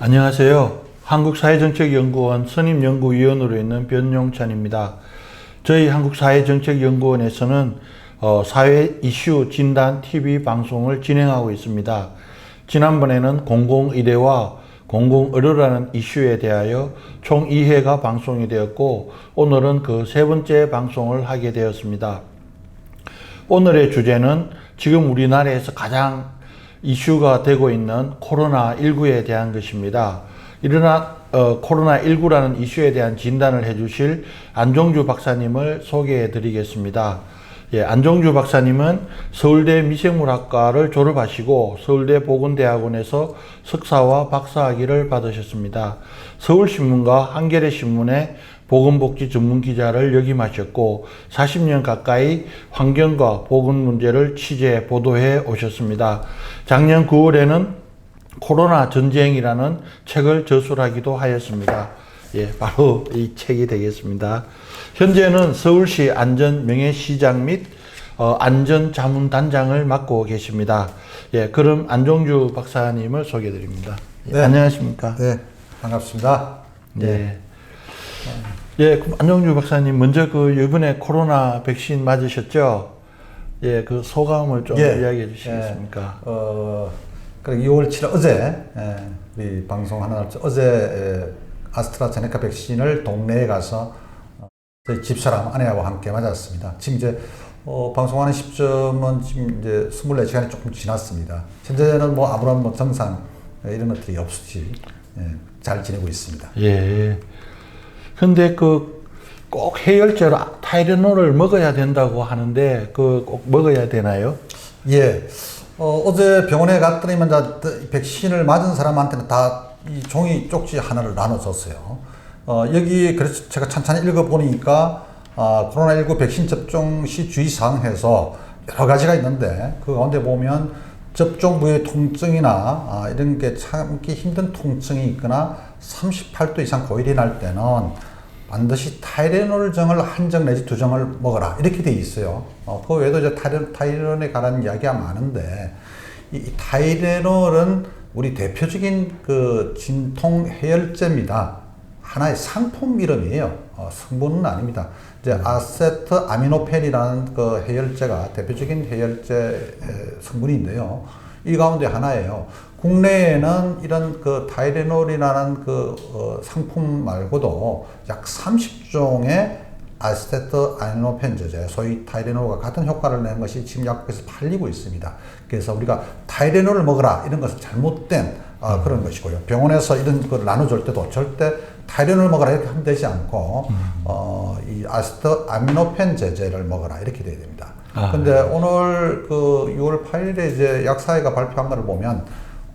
안녕하세요. 한국사회정책연구원 선임연구위원으로 있는 변용찬입니다. 저희 한국사회정책연구원에서는 사회 이슈 진단 TV 방송을 진행하고 있습니다. 지난번에는 공공의대와 공공의료라는 이슈에 대하여 총 2회가 방송이 되었고, 오늘은 그 세 번째 방송을 하게 되었습니다. 오늘의 주제는 지금 우리나라에서 가장 이슈가 되고 있는 코로나19에 대한 것입니다. 코로나19라는 이슈에 대한 진단을 해주실 안종주 박사님을 소개해 드리겠습니다. 안종주 박사님은 서울대 미생물학과를 졸업하시고 서울대 보건대학원에서 석사와 박사학위를 받으셨습니다. 서울신문과 한겨레신문에 보건복지 전문기자를 역임하셨고 40년 가까이 환경과 보건 문제를 취재, 보도해 오셨습니다. 작년 9월에는 코로나 전쟁이라는 책을 저술하기도 하였습니다. 바로 이 책이 되겠습니다. 현재는 서울시 안전명예시장 및 안전자문단장을 맡고 계십니다. 그럼 안종주 박사님을 소개해 드립니다. 네. 안녕하십니까? 네, 반갑습니다. 안종주 박사님, 먼저 이번에 코로나 백신 맞으셨죠? 그 소감을 좀 이야기해 주시겠습니까? 2월 7일 어제, 우리 방송하는 날, 어제 아스트라제네카 백신을 동네에 가서 저희 집사람 아내하고 함께 맞았습니다. 지금 이제 방송하는 시점은 지금 이제 24시간이 조금 지났습니다. 현재는 아무런 증상 이런 것들이 없이 잘 지내고 있습니다. 근데 꼭 해열제로 타이레놀을 먹어야 된다고 하는데 꼭 먹어야 되나요? 어제 병원에 갔더니만 백신을 맞은 사람한테는 다 이 종이 쪽지 하나를 나눠줬어요. 여기 그래서 제가 찬찬히 읽어보니까 코로나19 백신 접종 시 주의사항에서 여러 가지가 있는데 그 가운데 보면 접종 부의 통증이나 이런 게 참기 힘든 통증이 있거나 38도 이상 고열이 날 때는 반드시 타이레놀정을 한 정 내지 2정을 먹어라 이렇게 돼 있어요. 그 외에도 이제 타이레놀에 관한 이야기가 많은데 이 타이레놀은 우리 대표적인 그 진통 해열제입니다. 하나의 상품 이름이에요. 성분은 아닙니다. 이제 아세트아미노펜이라는 그 해열제가 대표적인 해열제 성분인데요. 이 가운데 하나예요. 국내에는 이런 그 타이레놀이라는 상품 말고도 약 30종의 아세트아미노펜 제제, 소위 타이레놀과 같은 효과를 내는 것이 지금 약국에서 팔리고 있습니다. 그래서 우리가 타이레놀을 먹어라 이런 것은 잘못된 그런 것이고요. 병원에서 이런 걸 나눠줄 때도 절대 타이레놀 먹어라 이렇게 하면 되지 않고 이 아세트아미노펜 제제를 먹어라 이렇게 돼야 됩니다. 근데 오늘 6월 8일에 이제 약사회가 발표한 것을 보면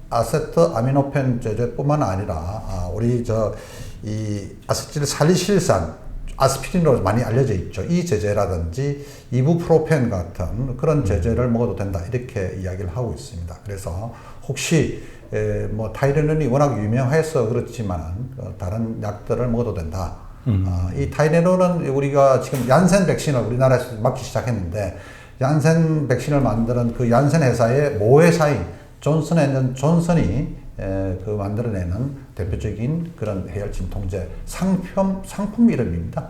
아세트아미노펜 제제뿐만 아니라 우리 이 아세틸살리실산 아스피린으로 많이 알려져 있죠. 이 제제라든지 이부프로펜 같은 그런 제제를 먹어도 된다 이렇게 이야기를 하고 있습니다. 그래서 혹시 타이레놀이 워낙 유명해서 그렇지만 다른 약들을 먹어도 된다. 이 타이레놀은 우리가 지금 얀센 백신을 우리나라에서 맞기 시작했는데 얀센 백신을 만드는 그 얀센 회사의 모회사인 존슨앤존슨이 만들어내는 대표적인 그런 해열 진통제 상품 이름입니다.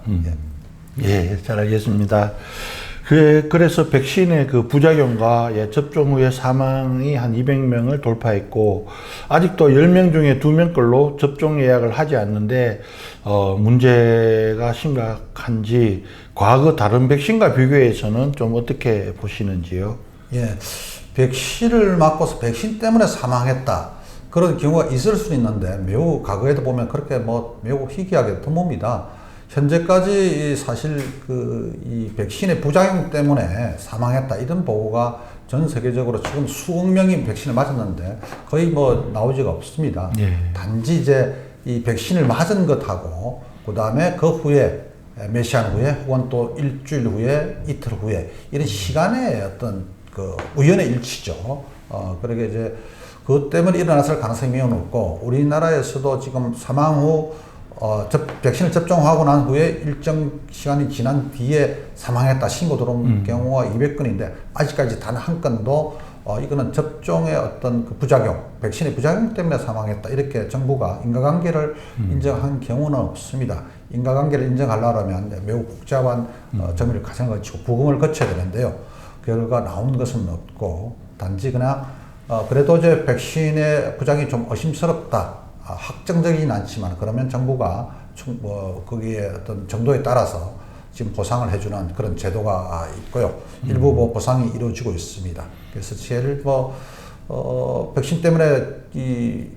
잘 알겠습니다. 그래서 백신의 그 부작용과 접종 후에 사망이 한 200명을 돌파했고 아직도 10명 중에 2명꼴로 접종 예약을 하지 않는데 문제가 심각한지 과거 다른 백신과 비교해서는 좀 어떻게 보시는지요? 백신을 맞고서 백신 때문에 사망했다. 그런 경우가 있을 수 있는데 매우 과거에도 보면 그렇게 매우 희귀하게 드뭅니다. 현재까지 사실 이 백신의 부작용 때문에 사망했다 이런 보고가 전 세계적으로 지금 수억 명이 백신을 맞았는데 거의 나오지가 없습니다. 단지 이제 이 백신을 맞은 것하고 그 다음에 그 후에 몇 시간 후에 혹은 또 일주일 후에 이틀 후에 이런 시간의 어떤 우연의 일치죠. 그러게 이제 그것 때문에 일어났을 가능성이 매우 높고 우리나라에서도 지금 사망 후 백신을 접종하고 난 후에 일정 시간이 지난 뒤에 사망했다 신고 들어온 경우가 200건인데 아직까지 단 한 건도 이거는 접종의 어떤 그 부작용, 백신의 부작용 때문에 사망했다. 이렇게 정부가 인과관계를 인정한 경우는 없습니다. 인과관계를 인정하려면 매우 복잡한 정밀 과정을 거치고 부검을 거쳐야 되는데요. 결과 나온 것은 없고, 단지 그냥 그래도 이제 백신의 부작용이 좀 의심스럽다. 확정적이진 않지만 그러면 정부가 거기에 어떤 정도에 따라서 지금 보상을 해주는 그런 제도가 있고요. 일부 보상이 이루어지고 있습니다. 그래서 제일 백신 때문에 이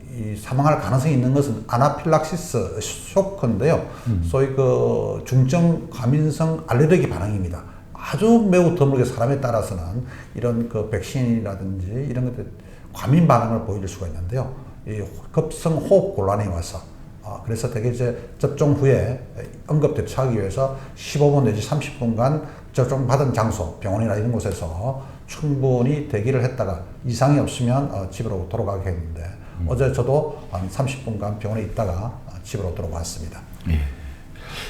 사망할 가능성이 있는 것은 아나필락시스 쇼크인데요. 소위 그 중증 과민성 알레르기 반응입니다. 아주 매우 드물게 사람에 따라서는 이런 그 백신이라든지 이런 것들 과민 반응을 보일 수가 있는데요. 이 급성 호흡 곤란이 와서 그래서 대개 이제 접종 후에 응급 대처하기 위해서 15분 내지 30분간 접종받은 장소, 병원이나 이런 곳에서 충분히 대기를 했다가 이상이 없으면 집으로 돌아가게 했는데 어제 저도 한 30분간 병원에 있다가 집으로 돌아왔습니다. 예.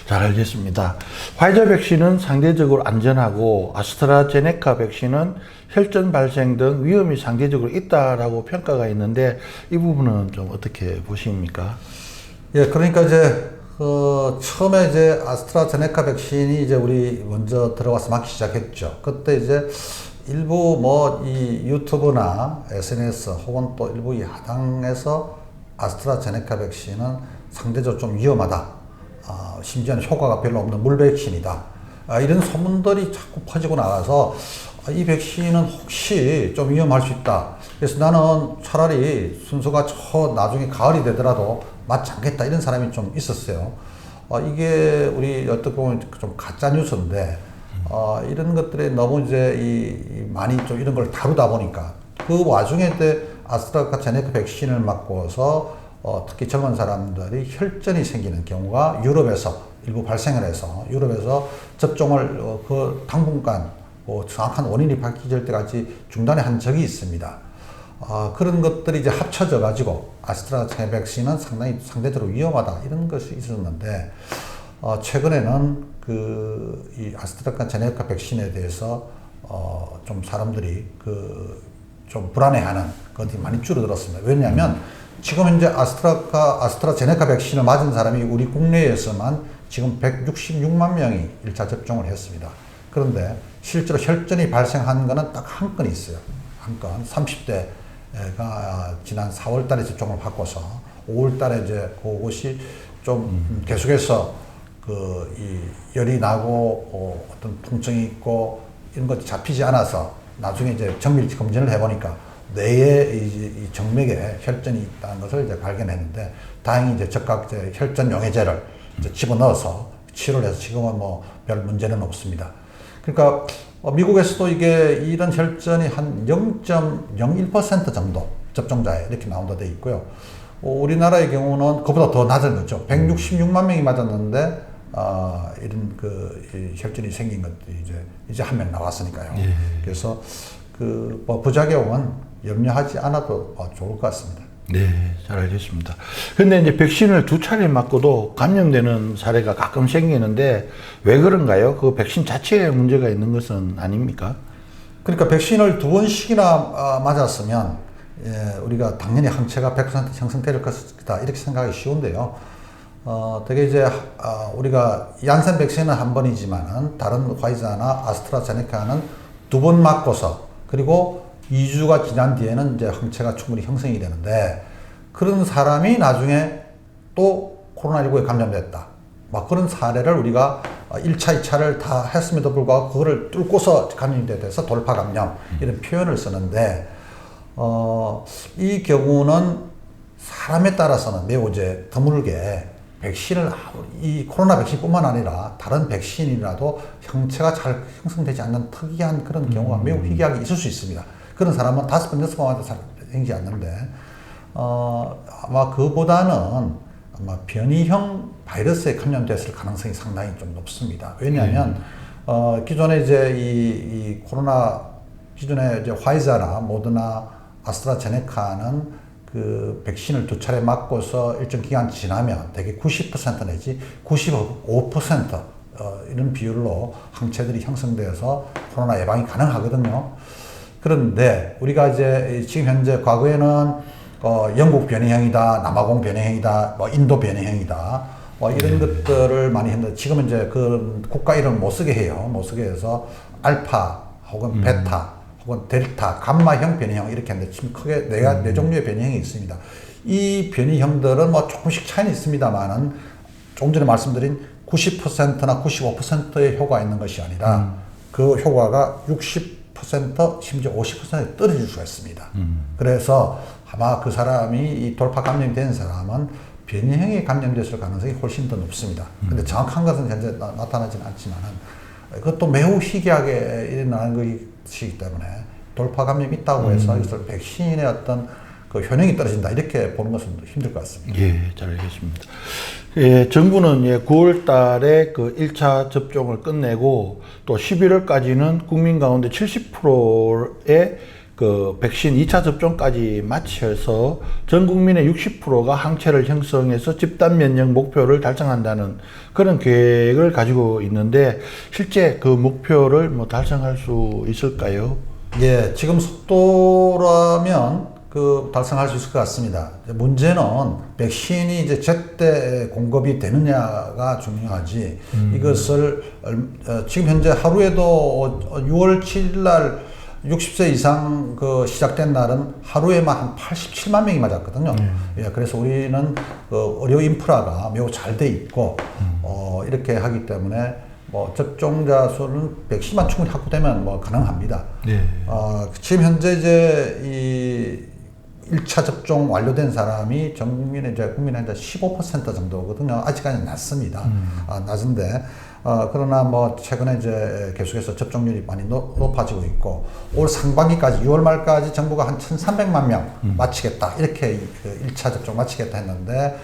잘 알겠습니다. 화이자 백신은 상대적으로 안전하고 아스트라제네카 백신은 혈전 발생 등 위험이 상대적으로 있다라고 평가가 있는데 이 부분은 좀 어떻게 보십니까? 예, 그러니까 이제 처음에 이제 아스트라제네카 백신이 이제 우리 먼저 들어와서 맞기 시작했죠. 그때 이제 일부 이 유튜브나 SNS 혹은 또 일부 이 야당에서 아스트라제네카 백신은 상대적으로 좀 위험하다. 심지어는 효과가 별로 없는 물백신이다. 이런 소문들이 자꾸 퍼지고 나가서 이 백신은 혹시 좀 위험할 수 있다. 그래서 나는 차라리 순서가 나중에 가을이 되더라도 맞지 않겠다. 이런 사람이 좀 있었어요. 이게 우리 어떻게 보면 좀 가짜 뉴스인데, 이런 것들에 너무 이제 많이 좀 이런 걸 다루다 보니까 그 와중에 때 아스트라제네카 백신을 맞고서 특히 젊은 사람들이 혈전이 생기는 경우가 유럽에서 일부 발생을 해서 유럽에서 접종을 그 당분간 정확한 원인이 밝혀질 때까지 중단을 한 적이 있습니다. 그런 것들이 이제 합쳐져 가지고 아스트라제네카 백신은 상대적으로 위험하다 이런 것이 있었는데 최근에는 이 아스트라제네카 백신에 대해서 좀 사람들이 좀 불안해하는 것이 많이 줄어들었습니다. 왜냐하면 지금 현재 아스트라제네카 백신을 맞은 사람이 우리 국내에서만 지금 166만 명이 1차 접종을 했습니다. 그런데 실제로 혈전이 발생한 거는 딱 한 건이 있어요. 한 건. 30대가 지난 4월 달에 접종을 받고서 5월 달에 이제 그것이 좀 계속해서 이 열이 나고 어떤 통증이 있고 이런 것이 잡히지 않아서 나중에 이제 정밀 검진을 해보니까 뇌에 이 정맥에 혈전이 있다는 것을 이제 발견했는데 다행히 이제 적각 혈전 용해제를 이제 집어넣어서 치료를 해서 지금은 별 문제는 없습니다. 그러니까 미국에서도 이런 혈전이 한 0.01% 정도 접종자에 이렇게 나온다 돼 있고요. 우리나라의 경우는 그보다 더 낮은 거죠. 166만 명이 맞았는데 이런 이 혈전이 생긴 것들이 이제 한 명 나왔으니까요. 예. 그래서 부작용은 염려하지 않아도 좋을 것 같습니다. 네, 잘 알겠습니다. 근데 이제 백신을 2차례 맞고도 감염되는 사례가 가끔 생기는데 왜 그런가요? 그 백신 자체에 문제가 있는 것은 아닙니까? 그러니까 백신을 2번씩이나 맞았으면 우리가 당연히 항체가 100% 형성될 것이다 이렇게 생각하기 쉬운데요. 되게 이제 우리가 얀센 백신은 한 번이지만은 다른 화이자나 아스트라제네카는 2번 맞고서 그리고 2주가 지난 뒤에는 이제 항체가 충분히 형성이 되는데 그런 사람이 나중에 또 코로나19에 감염됐다. 그런 사례를 우리가 1차, 2차를 다 했음에도 불구하고 그거를 뚫고서 감염이 돼서 돌파 감염 이런 표현을 쓰는데 이 경우는 사람에 따라서는 매우 이제 드물게 백신을 이 코로나 백신뿐만 아니라 다른 백신이라도 형체가 잘 형성되지 않는 특이한 그런 경우가 매우 희귀하게 있을 수 있습니다. 그런 사람은 5번, 6번 맞아도 잘 생기지 않는데 아마 그보다는 아마 변이형 바이러스에 감염됐을 가능성이 상당히 좀 높습니다. 왜냐하면 기존에 이제 이 코로나 기존에 이제 화이자나 모더나 아스트라제네카는 그 백신을 2차례 맞고서 일정 기간 지나면 대개 90% 내지 95% 이런 비율로 항체들이 형성되어서 코로나 예방이 가능하거든요. 그런데 우리가 이제 지금 현재 과거에는 영국 변이형이다, 남아공 변이형이다, 뭐 인도 변이형이다, 이런 것들을 많이 했는데 지금은 이제 그 국가 이름 못 쓰게 해요. 못 쓰게 해서 알파 혹은 베타 혹은 델타, 감마형 변이형 이렇게 하는데 지금 크게 네 종류의 변이형이 있습니다. 이 변이형들은 뭐 조금씩 차이는 있습니다만은 조금 전에 말씀드린 90%나 95%의 효과가 있는 것이 아니라 그 효과가 60% 심지어 50% 떨어질 수가 있습니다. 그래서 아마 그 사람이 이 돌파 감염이 된 사람은 변이형에 감염됐을 가능성이 훨씬 더 높습니다. 근데 정확한 것은 현재 나타나지는 않지만은 그것도 매우 희귀하게 일어나는 것이기 때문에 돌파 감염이 있다고 해서 이것을 백신의 어떤 그 효능이 떨어진다 이렇게 보는 것은 힘들 것 같습니다. 예, 잘 알겠습니다. 예, 정부는 9월 달에 그 1차 접종을 끝내고 또 11월까지는 국민 가운데 70%의 그 백신 2차 접종까지 마쳐서 전 국민의 60%가 항체를 형성해서 집단 면역 목표를 달성한다는 그런 계획을 가지고 있는데 실제 그 목표를 뭐 달성할 수 있을까요? 예, 지금 속도라면 그 달성할 수 있을 것 같습니다. 문제는 백신이 이제 제때 공급이 되느냐가 중요하지. 이것을 지금 현재 하루에도 6월 7일 날 60세 이상 그 시작된 날은 하루에만 한 87만 명이 맞았거든요. 예, 그래서 우리는 그 의료 인프라가 매우 잘 돼 있고 이렇게 하기 때문에 뭐 접종자 수는 백신만 충분히 확보되면 뭐 가능합니다. 네. 지금 현재 이제 이 1차 접종 완료된 사람이 전 국민의 이제 15% 정도거든요. 아직까지는 낮습니다. 낮은데 그러나 뭐 최근에 이제 계속해서 접종률이 많이 높아지고 있고 올 상반기까지 6월 말까지 정부가 한 1,300만 명 마치겠다 이렇게 그 1차 접종 마치겠다 했는데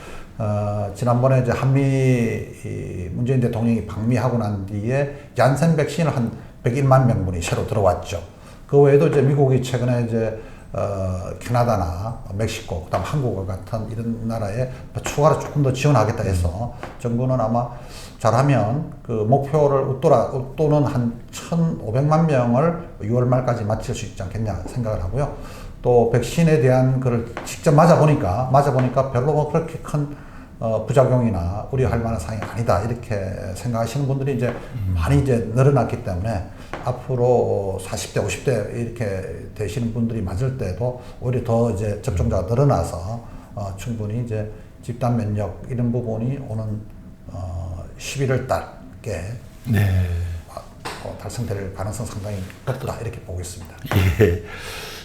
지난번에 이제 한미 문재인 대통령이 방미하고 난 뒤에 얀센 백신을 한 101만 명분이 새로 들어왔죠. 그 외에도 이제 미국이 최근에 이제 캐나다나 멕시코, 그다음 한국과 같은 이런 나라에 추가로 조금 더 지원하겠다 해서 정부는 아마 잘하면 그 목표를 웃도는 한 1,500만 명을 6월 말까지 마칠 수 있지 않겠냐 생각을 하고요. 또 백신에 대한 거를 직접 맞아보니까 별로 뭐 그렇게 큰 부작용이나 우려할 만한 사항이 아니다 이렇게 생각하시는 분들이 이제 많이 이제 늘어났기 때문에 앞으로 40대, 50대 이렇게 되시는 분들이 맞을 때도 오히려 더 이제 접종자가 늘어나서 충분히 이제 집단 면역 이런 부분이 오는 11월 달께 네. 달성될 가능성 상당히 높다 이렇게 보고 있습니다. 예.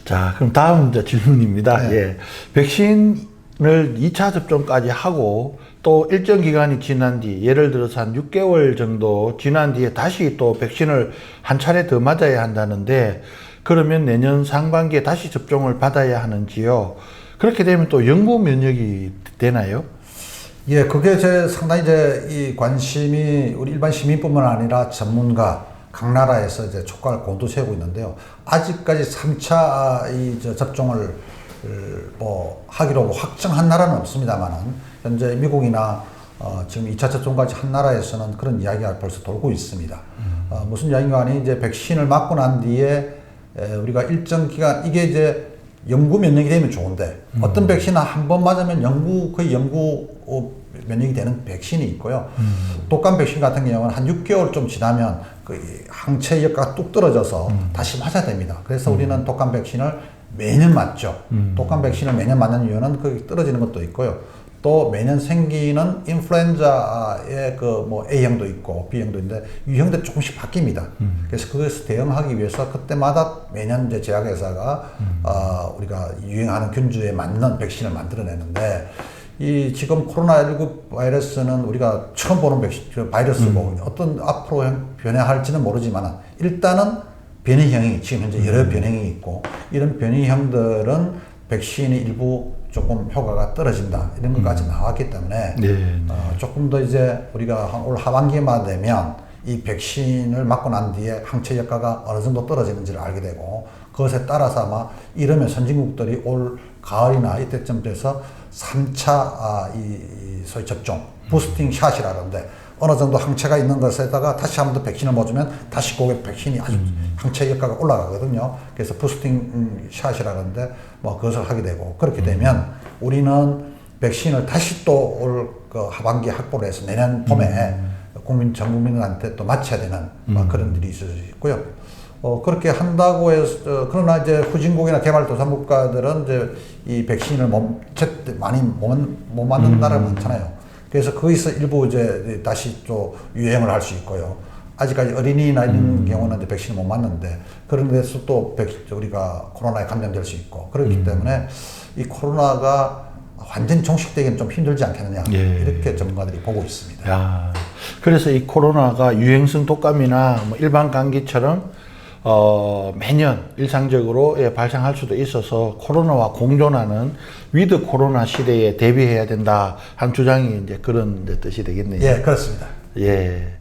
자, 그럼 다음 이제 질문입니다. 네. 예. 백신을 2차 접종까지 하고 또 일정 기간이 지난 뒤, 예를 들어서 한 6개월 정도 지난 뒤에 다시 또 백신을 한 차례 더 맞아야 한다는데, 그러면 내년 상반기에 다시 접종을 받아야 하는지요? 그렇게 되면 또 영구 면역이 되나요? 예, 그게 상당히 이 관심이 우리 일반 시민뿐만 아니라 전문가, 각 나라에서 이제 촉각을 곤두세우고 있는데요. 아직까지 3차 접종을 뭐 하기로 확정한 나라는 없습니다만은 현재 미국이나 지금 2차 접종까지 한 나라에서는 그런 이야기가 벌써 돌고 있습니다. 무슨 이야기인가 하니 이제 백신을 맞고 난 뒤에 우리가 일정 기간 이게 이제 영구 면역이 되면 좋은데 어떤 백신은 한 번 맞으면 거의 영구 면역이 되는 백신이 있고요. 독감 백신 같은 경우는 한 6개월 좀 지나면 그 항체 효과가 뚝 떨어져서 다시 맞아야 됩니다. 그래서 우리는 독감 백신을 매년 맞죠. 독감 백신을 매년 맞는 이유는 그 떨어지는 것도 있고요. 또 매년 생기는 인플루엔자의 그 뭐 A형도 있고 B형도 있는데 유형들이 조금씩 바뀝니다. 그래서 그것을 대응하기 위해서 그때마다 매년 이제 제약회사가 우리가 유행하는 균주에 맞는 백신을 만들어내는데 이 지금 코로나19 바이러스는 우리가 처음 보는 바이러스고 어떤 앞으로 변화할지는 모르지만 일단은 변이형이 지금 현재 여러 변형이 있고 이런 변이형들은 백신이 일부 조금 효과가 떨어진다 이런 것까지 나왔기 때문에 네. 조금 더 이제 우리가 올 하반기만 되면 이 백신을 맞고 난 뒤에 항체 효과가 어느 정도 떨어지는지를 알게 되고 그것에 따라서 아마 이러면 선진국들이 올 가을이나 이때쯤 돼서 3차 이 소위 접종 부스팅 샷이라는데 어느 정도 항체가 있는 것에다가 다시 한 번 더 백신을 맞으면 다시 그게 백신이 아주 항체 효과가 올라가거든요. 그래서 부스팅 샷이라는데 뭐 그것을 하게 되고 그렇게 되면 우리는 백신을 다시 또 올 그 하반기에 확보를 해서 내년 봄에 전 국민한테 또 맞춰야 되는 그런 일이 있을 수 있고요. 그렇게 한다고 해서 그러나 이제 후진국이나 개발도상국가들은 이제 이 백신을 많이 못 맞는 나라가 많잖아요. 그래서 거기서 일부 이제 다시 또 유행을 할 수 있고요. 아직까지 어린이나 이런 경우는 이제 백신을 못 맞는데 그런 데서 또 우리가 코로나에 감염될 수 있고 그렇기 때문에 이 코로나가 완전 종식되기는 좀 힘들지 않겠느냐 이렇게 전문가들이 보고 있습니다. 야, 그래서 이 코로나가 유행성 독감이나 뭐 일반 감기처럼 매년 일상적으로 발생할 수도 있어서 코로나와 공존하는 위드 코로나 시대에 대비해야 된다 한 주장이 이제 그런 뜻이 되겠네요. 예, 그렇습니다. 예.